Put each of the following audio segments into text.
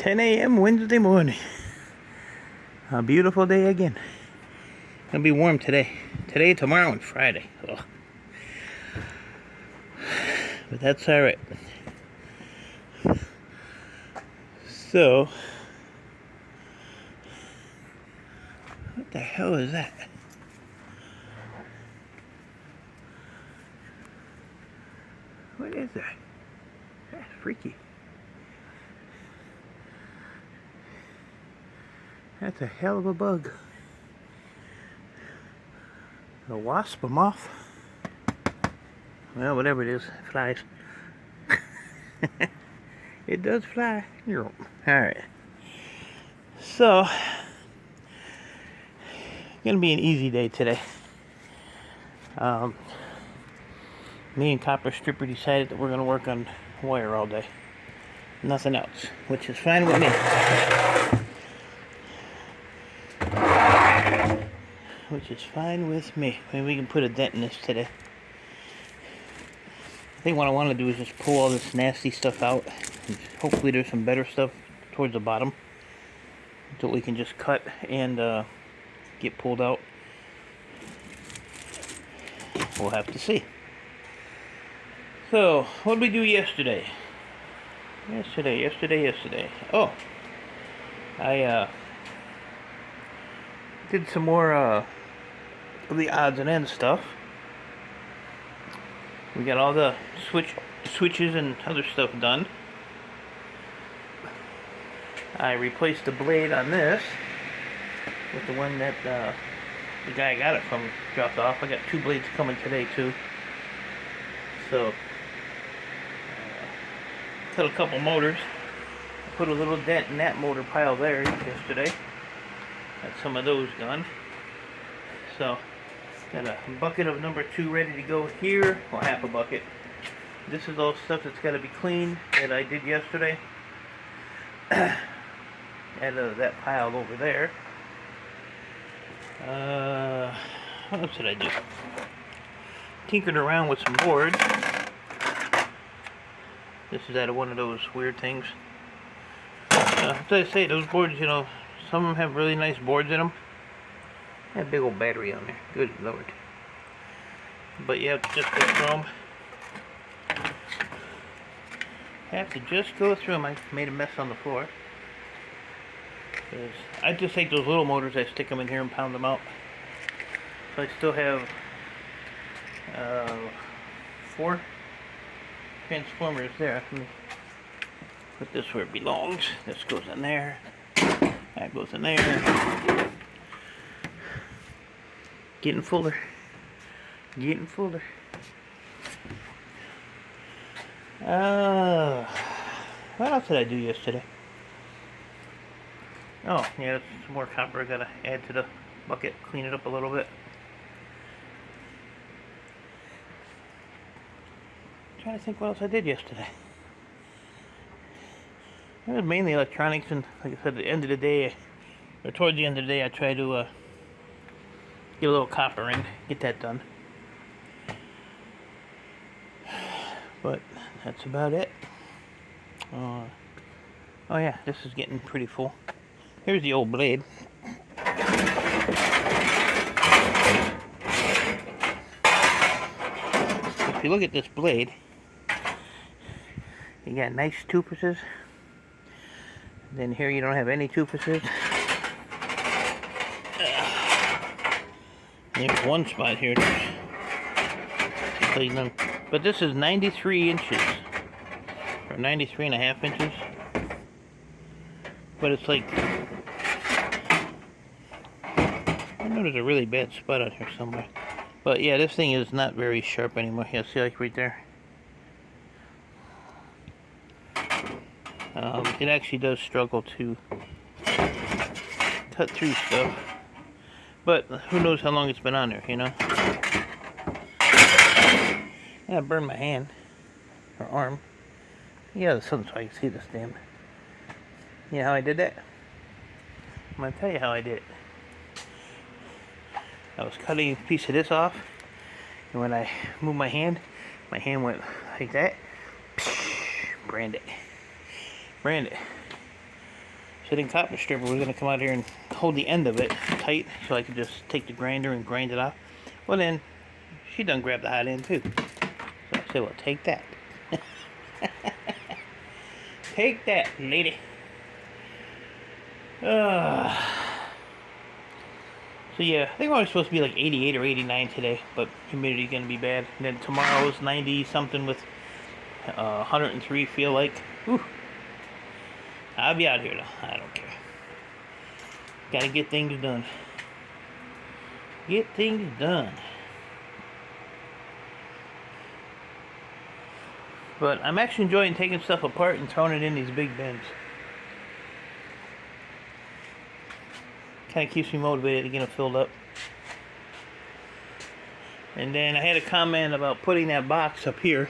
10 a.m. Wednesday morning. A beautiful day again. It'll be warm today. Today, tomorrow, and Friday. Ugh. But that's alright. So, what the hell is that? What is that? That's freaky. That's a hell of a bug. A wasp, a moth. Well, whatever it is, it flies. It does fly. Alright. So, gonna be an easy day today. Me and Copper Stripper decided that we're gonna work on wire all day. Nothing else, which is fine with me. Which is fine with me. Maybe we can put a dent in this today. I think what I want to do is just pull all this nasty stuff out. And hopefully there's some better stuff towards the bottom that we can just cut and get pulled out. We'll have to see. So, what did we do yesterday? Yesterday. Oh, I did some more of the odds and ends stuff. We got all the switches and other stuff done. I replaced the blade on this with the one that the guy I got it from dropped off. I got 2 blades coming today too. So, cut a couple motors. I put a little dent in that motor pile there yesterday. Got some of those done. So, got a bucket of number 2 ready to go here. Well, half a bucket. This is all stuff that's got to be cleaned that I did yesterday. Out of that pile over there. What else did I do? Tinkered around with some boards. This is out of one of those weird things. As I say, those boards, you know, some of them have really nice boards in them. That big old battery on there. Good lord. But you have to just go through them. I made a mess on the floor. I just take those little motors, I stick them in here and pound them out. So I still have 4 transformers there. Let me put this where it belongs. This goes in there. That goes in there. Getting fuller. What else did I do yesterday? Oh, yeah, that's some more copper I gotta add to the bucket, clean it up a little bit. I'm trying to think what else I did yesterday. It was mainly electronics, and like I said, at the end of the day, or towards the end of the day, I try to get a little copper in, get that done. But that's about it. Oh yeah, this is getting pretty full. Here's the old blade. If you look at this blade, you got nice toopuses. Then here you don't have any toopuses. There's one spot here. But this is 93 inches. Or 93.5 inches. But it's like, I know there's a really bad spot out here somewhere. But yeah, this thing is not very sharp anymore. Yeah, see, like right there. It actually does struggle to cut through stuff. But who knows how long it's been on there, you know? Yeah, I burned my hand. Or arm. Yeah, the sun so I can see this damn. You know how I did that? I'm going to tell you how I did it. I was cutting a piece of this off, and when I moved my hand went like that. Brand it. So then copper stripper was going to come out here and hold the end of it tight so I could just take the grinder and grind it off. Well then, she done grabbed the hot end too. So I said, well, take that. Take that, lady. So yeah, I think we're supposed to be like 88 or 89 today, but humidity is going to be bad. And then tomorrow's 90 something with 103 feel like. Whew. I'll be out here though. I don't care. Gotta get things done. Get things done. But I'm actually enjoying taking stuff apart and throwing it in these big bins. Kind of keeps me motivated to get them filled up. And then I had a comment about putting that box up here.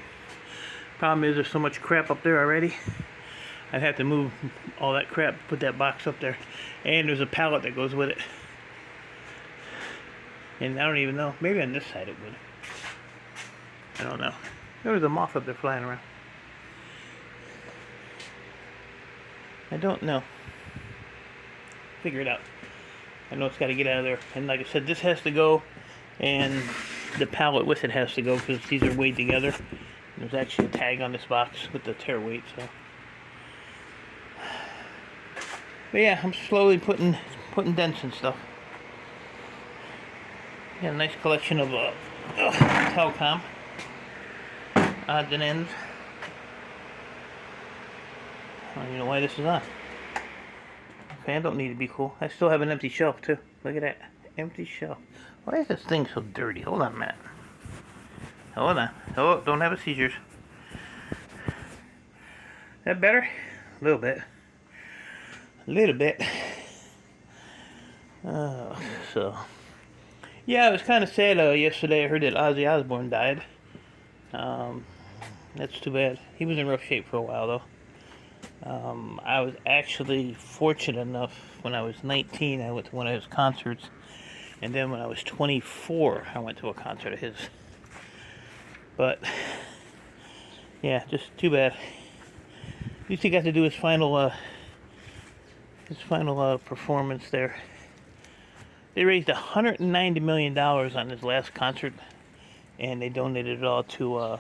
Problem is there's so much crap up there already. I'd have to move all that crap, put that box up there. And there's a pallet that goes with it. And I don't even know. Maybe on this side it would. I don't know. There was a moth up there flying around. I don't know. Figure it out. I know it's got to get out of there. And like I said, this has to go. And the pallet with it has to go because these are weighed together. There's actually a tag on this box with the tear weight. So. But yeah, I'm slowly putting dents and stuff. Got a nice collection of telecom odds and ends. I don't even know why this is on. Okay, I don't need to be cool. I still have an empty shelf too. Look at that. Empty shelf. Why is this thing so dirty? Hold on, Matt. Hold on. Oh, don't have a seizures. That better? A little bit. A little bit. So. Yeah, it was kind of sad yesterday. I heard that Ozzy Osbourne died. That's too bad. He was in rough shape for a while, though. I was actually fortunate enough, when I was 19, I went to one of his concerts. And then when I was 24, I went to a concert of his. But, yeah, just too bad. At least he got to do his final performance there. They raised $190 million on his last concert, and they donated it all to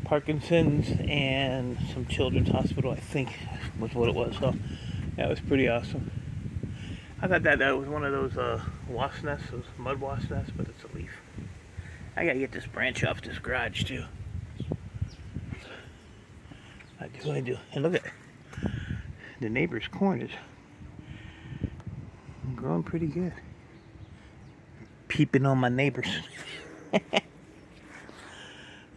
Parkinson's and some children's hospital, I think was what it was. So that was pretty awesome. I thought that was one of those wasp nests, those mud wasp nests, but it's a leaf. I gotta get this branch off this garage too. I do. And look at the neighbor's corn is growing pretty good. Peeping on my neighbors.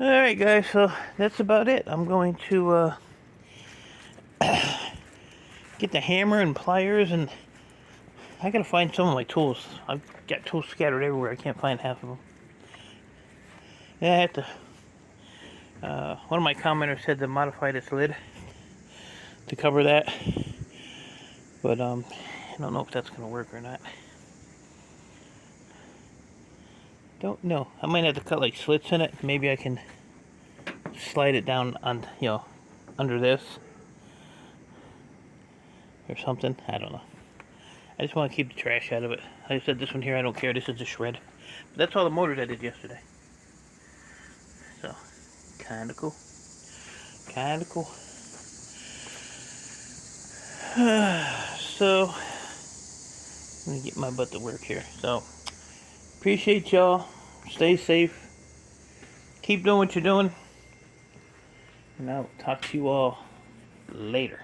Alright guys, so that's about it. I'm going to get the hammer and pliers, and I gotta find some of my tools. I've got tools scattered everywhere. I can't find half of them. Yeah, I have to. One of my commenters said to modify this lid to cover that, but I don't know if that's gonna work or not. Don't know. I might have to cut like slits in it. Maybe I can slide it down on, under this or something. I don't know. I just want to keep the trash out of it. Like I said, this one here, I don't care. This is a shred. But that's all the motors I did yesterday. So, kind of cool. Kind of cool. So, let me get my butt to work here. So, appreciate y'all. Stay safe. Keep doing what you're doing. And I'll talk to you all later.